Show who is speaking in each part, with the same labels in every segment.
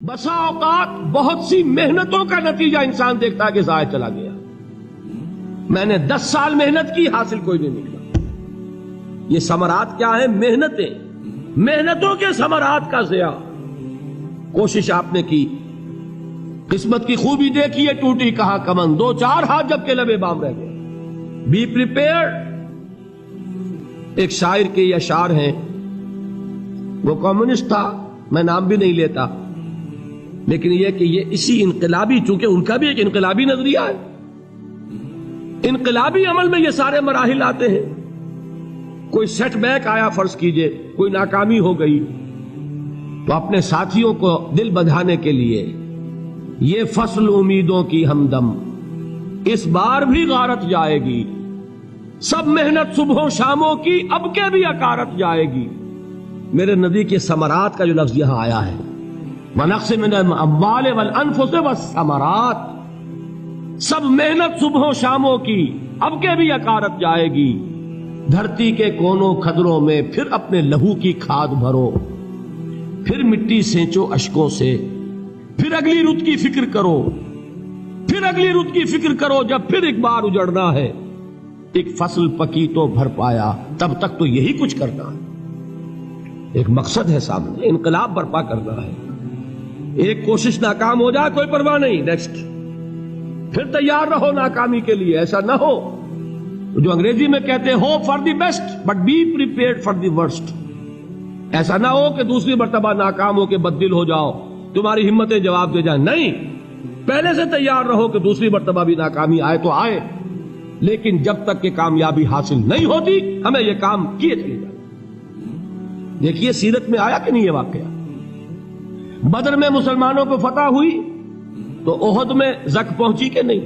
Speaker 1: بسا اوقات بہت سی محنتوں کا نتیجہ انسان دیکھتا ہے کہ ضائع چلا گیا. میں نے 10 سال محنت کی، حاصل کوئی نہیں نکلا. یہ ثمرات کیا ہیں؟ محنتوں کے ثمرات کا ضیاع. کوشش آپ نے کی، قسمت کی خوبی دیکھی ہے، ٹوٹی کہاں کمن، 2-4 ہاتھ جب کے لبے بام رہ گئے. Be prepared. ایک شاعر کے یہ اشعار ہیں، وہ کمیونسٹ تھا، میں نام بھی نہیں لیتا، لیکن یہ کہ یہ اسی انقلابی، چونکہ ان کا بھی ایک انقلابی نظریہ ہے، انقلابی عمل میں یہ سارے مراحل آتے ہیں. کوئی سیٹ بیک آیا، فرض کیجئے کوئی ناکامی ہو گئی، تو اپنے ساتھیوں کو دل بندھانے کے لیے یہ فصل امیدوں کی ہمدم اس بار بھی غارت جائے گی، سب محنت صبحوں شاموں کی اب کے بھی اکارت جائے گی. میرے نبی کے ثمرات کا جو لفظ یہاں آیا ہے، وَنَقْصٍ مِّنَ الْأَمْوَالِ وَالْأَنفُسِ وَالثَّمَرَاتِ، سب محنت صبحوں شاموں کی اب کے بھی اکارت جائے گی. دھرتی کے کونوں کھدروں میں پھر اپنے لہو کی کھاد بھرو، پھر مٹی سینچو اشکوں سے، پھر اگلی رت کی فکر کرو، پھر اگلی رت کی فکر کرو، جب پھر ایک بار اجڑنا ہے. ایک فصل پکی تو بھر پایا، تب تک تو یہی کچھ کرنا ہے. ایک مقصد ہے سامنے، انقلاب برپا کرنا ہے. ایک کوشش ناکام ہو جائے کوئی پرواہ نہیں، نیکسٹ. پھر تیار رہو ناکامی کے لیے. ایسا نہ ہو جو انگریزی میں کہتے ہیں hope for the best but be prepared for the worst. ایسا نہ ہو کہ دوسری مرتبہ ناکام ہو کے بددل ہو جاؤ، تمہاری ہمتیں جواب دے جائیں. نہیں، پہلے سے تیار رہو کہ دوسری مرتبہ بھی ناکامی آئے تو آئے، لیکن جب تک کہ کامیابی حاصل نہیں ہوتی ہمیں یہ کام کیے چلے جائیں. دیکھیے سیرت میں آیا کہ نہیں یہ واقعہ. بدر میں مسلمانوں کو فتح ہوئی تو احد میں زک پہنچی کہ نہیں؟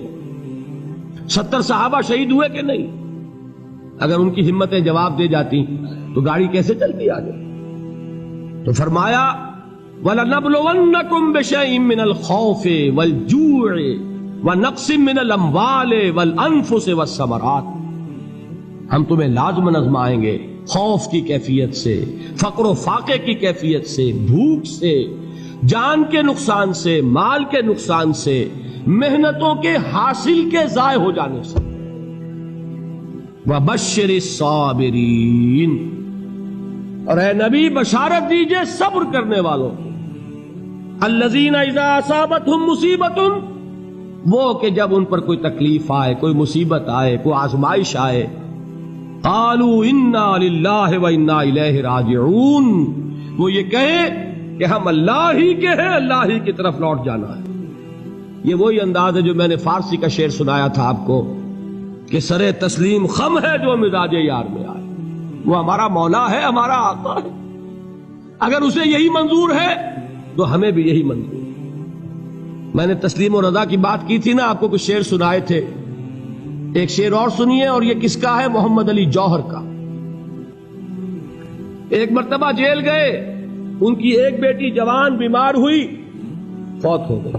Speaker 1: 70 صحابہ شہید ہوئے کہ نہیں؟ اگر ان کی ہمتیں جواب دے جاتی تو گاڑی کیسے چلتی آگے؟ تو فرمایا وَلَنَبْلُوَنَّكُمْ بِشَيْءٍ مِّنَ الْخَوْفِ وَالْجُوعِ وَنَقْصٍ مِّنَ الْأَمْوَالِ وَالْأَنفُسِ وَالثَّمَرَاتِ. ہم تمہیں لازماً آزمائیں گے، خوف کی کیفیت سے، فقر و فاقے کی کیفیت سے، بھوک سے، جان کے نقصان سے، مال کے نقصان سے، محنتوں کے حاصل کے ضائع ہو جانے سے. وَبَشِّرِ الصَّابِرِينَ، اور اے نبی بشارت دیجئے صبر کرنے والوں کو. الَّذِينَ إِذَا أَصَابَتْهُمْ مُصِيبَةٌ، وہ کہ جب ان پر کوئی تکلیف آئے، کوئی مصیبت آئے، کوئی آزمائش آئے، قالوا انا للہ وانا الیہ راجعون، وہ یہ کہیں کہ ہم اللہ ہی کے ہیں، اللہ ہی کی طرف لوٹ جانا ہے. یہ وہی انداز ہے جو میں نے فارسی کا شعر سنایا تھا آپ کو کہ سرے تسلیم خم ہے جو مزاج یار میں آئے. وہ ہمارا مولا ہے، ہمارا آقا ہے. اگر اسے یہی منظور ہے تو ہمیں بھی یہی منظور ہے. میں نے تسلیم و رضا کی بات کی تھی نا، آپ کو کچھ شعر سنائے تھے. ایک شعر اور سنیے، اور یہ کس کا ہے؟ محمد علی جوہر کا. ایک مرتبہ جیل گئے، ان کی ایک بیٹی جوان بیمار ہوئی، فوت ہو گئی.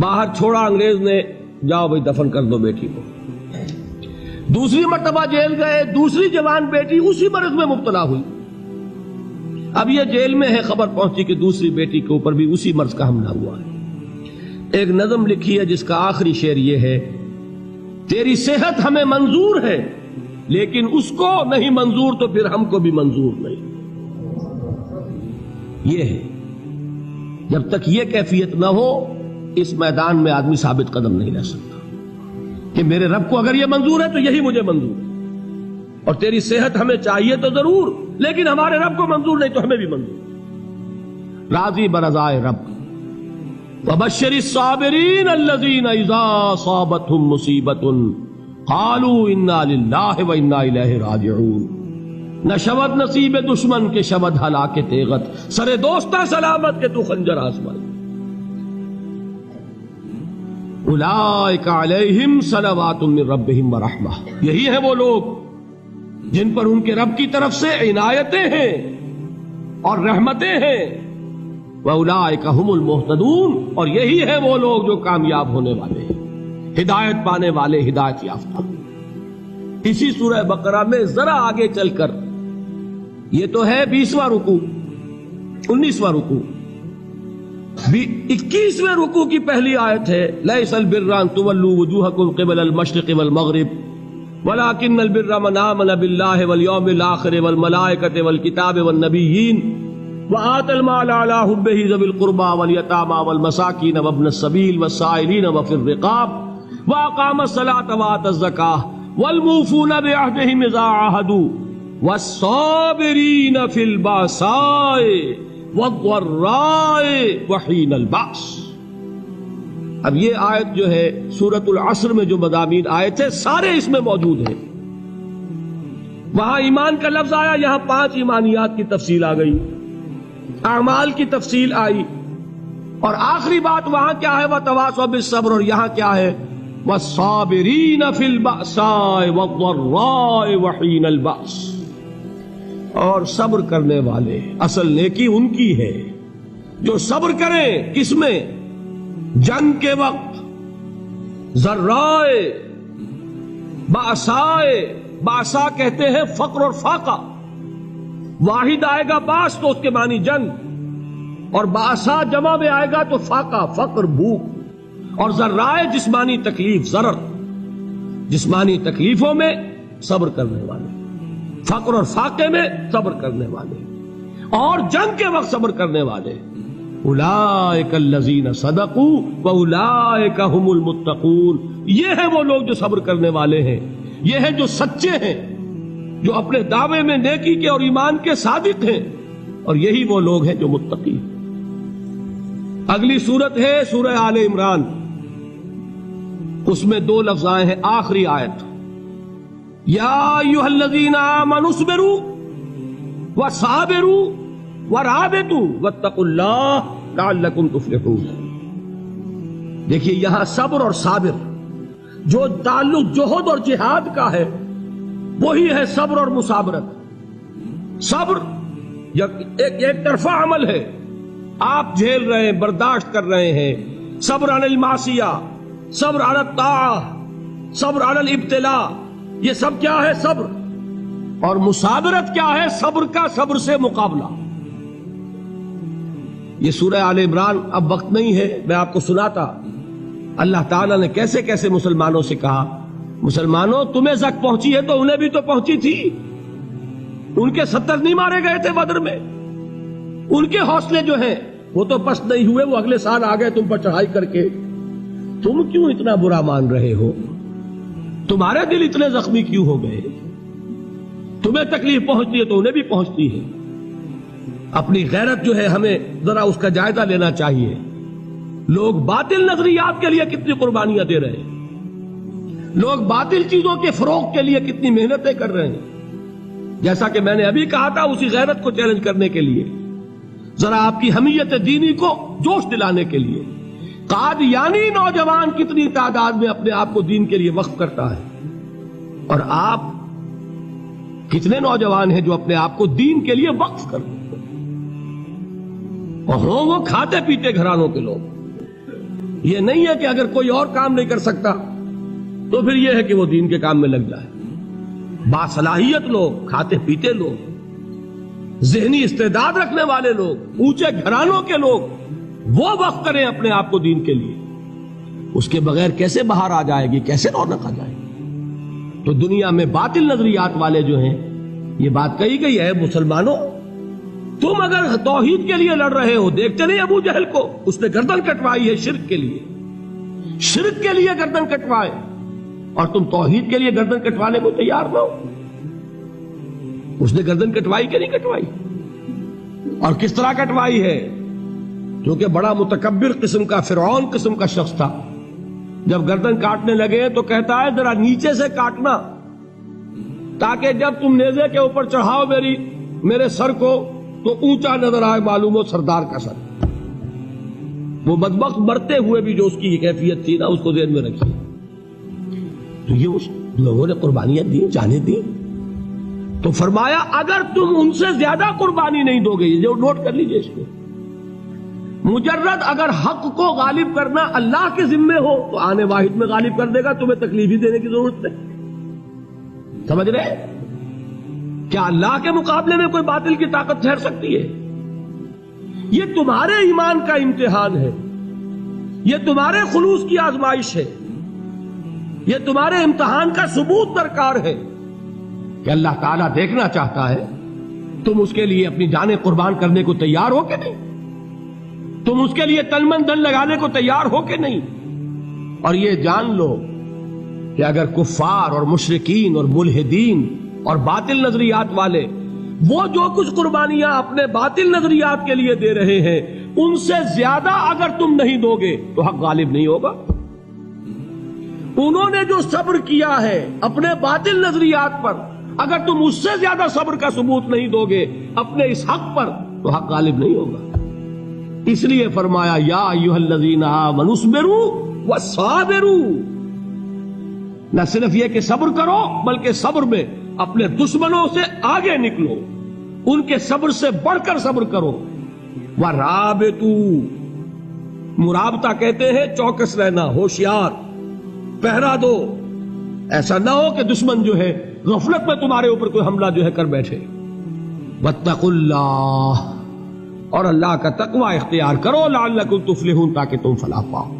Speaker 1: باہر چھوڑا انگریز نے، جاؤ بھائی دفن کر دو بیٹی کو. دوسری مرتبہ جیل گئے، دوسری جوان بیٹی اسی مرض میں مبتلا ہوئی. اب یہ جیل میں ہے، خبر پہنچی کہ دوسری بیٹی کے اوپر بھی اسی مرض کا حملہ ہوا ہے. ایک نظم لکھی ہے جس کا آخری شعر یہ ہے، تیری صحت ہمیں منظور ہے لیکن اس کو نہیں منظور تو پھر ہم کو بھی منظور نہیں. یہ ہے، جب تک یہ کیفیت نہ ہو اس میدان میں آدمی ثابت قدم نہیں رہ سکتا کہ میرے رب کو اگر یہ منظور ہے تو یہی مجھے منظور ہے، اور تیری صحت ہمیں چاہیے تو ضرور، لیکن ہمارے رب کو منظور نہیں تو ہمیں بھی منظور. راضی برضائے رب. وَبَشِّرِ الصَّابِرِينَ الَّذِينَ إِذَا أَصَابَتْهُمْ مُصِيبَةٌ قَالُوا إِنَّا لِلَّهِ وَإِنَّا إِلَيْهِ رَاجِعُونَ. نہ شود نصیب دشمن کے شود ہلاک تیغت، سر دوستہ سلامت کے تو خنجر آزمائے. أُولَئِكَ عَلَيْهِمْ صَلَوَاتٌ مِّن رَّبِّهِمْ وَرَحْمَةٌ، یہی ہے وہ لوگ جن پر ان کے رب کی طرف سے عنایتیں ہیں اور رحمتیں ہیں. وَأُولَئِكَ هُمُ الْمُهْتَدُونَ، اور یہی ہے وہ لوگ جو کامیاب ہونے والے ہیں، ہدایت پانے والے، ہدایت یافتہ. اسی سورہ بقرہ میں ذرا آگے چل کر، یہ تو ہے 20واں رکوع، 19واں رکوع. 21ویں رکوع کی پہلی آیت ہے لیس البر ان تولوا وجوہکم قبل المشرق والمغرب ولكن البر من آمن بالله واليوم الآخر والملائكة والكتاب والنبيين وآتى المال على حبه ذوي القربى واليتامى والمساكين وابن السبيل والسائلين وفي الرقاب وأقام الصلاة وآتى الزكاة والموفون بعهدهم إذا عاهدوا والصابرين في البأساء والضراء وحين البأس. اب یہ آیت جو ہے سورۃ العصر میں جو مضامین آئے تھے سارے اس میں موجود ہیں. وہاں ایمان کا لفظ آیا، یہاں 5 ایمانیات کی تفصیل آ گئی، اعمال کی تفصیل آئی، اور آخری بات وہاں کیا ہے وَتَوَاصَوْا بِالصَّبْرِ، اور یہاں کیا ہے وَالصَّابِرِينَ فِي الْبَأْسَاءِ وَالضَّرَّاءِ وَحِينَ الْبَأْسِ، اور صبر کرنے والے. اصل نیکی ان کی ہے جو صبر کریں. کس میں؟ جنگ کے وقت. ذرائے باسائے، باسا کہتے ہیں فقر اور فاقہ. واحد آئے گا باس تو اس کے معنی جنگ، اور باسا جمع میں آئے گا تو فاقہ فقر بھوک. اور ذرائے جسمانی تکلیف، ضرر جسمانی تکلیفوں میں صبر کرنے والے، فقر اور فاقے میں صبر کرنے والے، اور جنگ کے وقت صبر کرنے والے. اولئک الذین صدقوا واولئک هم المتقون. یہ ہیں وہ لوگ جو صبر کرنے والے ہیں، یہ ہیں جو سچے ہیں، جو اپنے دعوے میں نیکی کے اور ایمان کے صادق ہیں، اور یہی وہ لوگ ہیں جو متقی. اگلی سورت ہے سورہ آل عمران. اس میں 2 لفظ آئے ہیں آخری آیت، یا ایھا الذین آمنوا اصبروا وصابروا ورابطوا واتقوا اللہ لعلکم تفلحون. دیکھیے یہاں صبر اور صابر جو تعلق جہد اور جہاد کا ہے وہی ہے صبر اور مصابرت. صبر ایک طرفہ عمل ہے، آپ جھیل رہے ہیں، برداشت کر رہے ہیں. صبر علی المعصیہ، صبر علی الطاعہ، صبر علی الابتلاء، یہ سب کیا ہے؟ صبر. اور مصابرت کیا ہے؟ صبر کا صبر سے مقابلہ. یہ سورہ آل عمران اب وقت نہیں ہے، میں آپ کو سناتا اللہ تعالیٰ نے کیسے کیسے مسلمانوں سے کہا. مسلمانوں تمہیں زک پہنچی ہے تو انہیں بھی تو پہنچی تھی. ان کے 70 نہیں مارے گئے تھے بدر میں؟ ان کے حوصلے جو ہیں وہ تو پست نہیں ہوئے، وہ اگلے سال آ گئے تم پر چڑھائی کر کے. تم کیوں اتنا برا مان رہے ہو؟ تمہارے دل اتنے زخمی کیوں ہو گئے؟ تمہیں تکلیف پہنچتی ہے تو انہیں بھی پہنچتی ہے. اپنی غیرت جو ہے ہمیں ذرا اس کا جائزہ لینا چاہیے. لوگ باطل نظریات کے لیے کتنی قربانیاں دے رہے ہیں، لوگ باطل چیزوں کے فروغ کے لیے کتنی محنتیں کر رہے ہیں. جیسا کہ میں نے ابھی کہا تھا، اسی غیرت کو چیلنج کرنے کے لیے، ذرا آپ کی حمیت دینی کو جوش دلانے کے لیے. قادیانی نوجوان کتنی تعداد میں اپنے آپ کو دین کے لیے وقف کرتا ہے، اور آپ کتنے نوجوان ہیں جو اپنے آپ کو دین کے لیے وقف کرتے ہیں، اور ہوں وہ کھاتے پیتے گھرانوں کے لوگ. یہ نہیں ہے کہ اگر کوئی اور کام نہیں کر سکتا تو پھر یہ ہے کہ وہ دین کے کام میں لگ جائے. باصلاحیت لوگ، کھاتے پیتے لوگ، ذہنی استعداد رکھنے والے لوگ، اونچے گھرانوں کے لوگ، وہ وقف کریں اپنے آپ کو دین کے لیے. اس کے بغیر کیسے باہر آ جائے گی، کیسے رونق آ جائے گی؟ تو دنیا میں باطل نظریات والے جو ہیں، یہ بات کہی گئی ہے مسلمانوں تم اگر توحید کے لیے لڑ رہے ہو، دیکھتے نہیں ابو جہل کو، اس نے گردن کٹوائی ہے شرک کے لیے، شرک کے لیے گردن کٹوائے، اور تم توحید کے لیے گردن کٹوانے کو تیار نہ ہو. اس نے گردن کٹوائی کہ نہیں کٹوائی؟ اور کس طرح کٹوائی ہے؟ کیونکہ بڑا متکبر قسم کا، فرعون قسم کا شخص تھا. جب گردن کاٹنے لگے تو کہتا ہے ذرا نیچے سے کاٹنا، تاکہ جب تم نیزے کے اوپر چڑھاؤ میرے سر کو تو اونچا نظر آئے، معلوم ہو سردار کا سر. وہ بدبخت مرتے ہوئے بھی جو اس کی کیفیت تھی نا، اس کو ذہن میں رکھیے. تو یہ اس لوگوں نے قربانیاں دی، جانے دی. تو فرمایا اگر تم ان سے زیادہ قربانی نہیں دو گے، جو نوٹ کر لیجئے اس کو، مجرد اگر حق کو غالب کرنا اللہ کے ذمے ہو تو آنے واحد میں غالب کر دے گا، تمہیں تکلیف ہی دینے کی ضرورت نہیں. سمجھ رہے؟ کیا اللہ کے مقابلے میں کوئی باطل کی طاقت ٹھہر سکتی ہے؟ یہ تمہارے ایمان کا امتحان ہے، یہ تمہارے خلوص کی آزمائش ہے، یہ تمہارے امتحان کا ثبوت درکار ہے کہ اللہ تعالیٰ دیکھنا چاہتا ہے تم اس کے لیے اپنی جانیں قربان کرنے کو تیار ہو کہ نہیں، تم اس کے لیے تن من دھن لگانے کو تیار ہو کہ نہیں۔ اور یہ جان لو کہ اگر کفار اور مشرکین اور ملحدین اور باطل نظریات والے وہ جو کچھ قربانیاں اپنے باطل نظریات کے لیے دے رہے ہیں ان سے زیادہ اگر تم نہیں دو گے تو حق غالب نہیں ہوگا۔ انہوں نے جو صبر کیا ہے اپنے باطل نظریات پر، اگر تم اس سے زیادہ صبر کا ثبوت نہیں دو گے اپنے اس حق پر تو حق غالب نہیں ہوگا۔ اس لیے فرمایا یا ایھا الذین آمنوا اصبروا وصابروا، نہ صرف یہ کہ صبر کرو بلکہ صبر میں اپنے دشمنوں سے آگے نکلو، ان کے صبر سے بڑھ کر صبر کرو۔ ورابطوا، مرابطہ کہتے ہیں چوکس رہنا، ہوشیار، پہرا دو، ایسا نہ ہو کہ دشمن جو ہے غفلت میں تمہارے اوپر کوئی حملہ جو ہے کر بیٹھے۔ واتقوا اللہ، اور اللہ کا تقوی اختیار کرو، لعلکم تفلحون، تاکہ تم فلاح پاؤ۔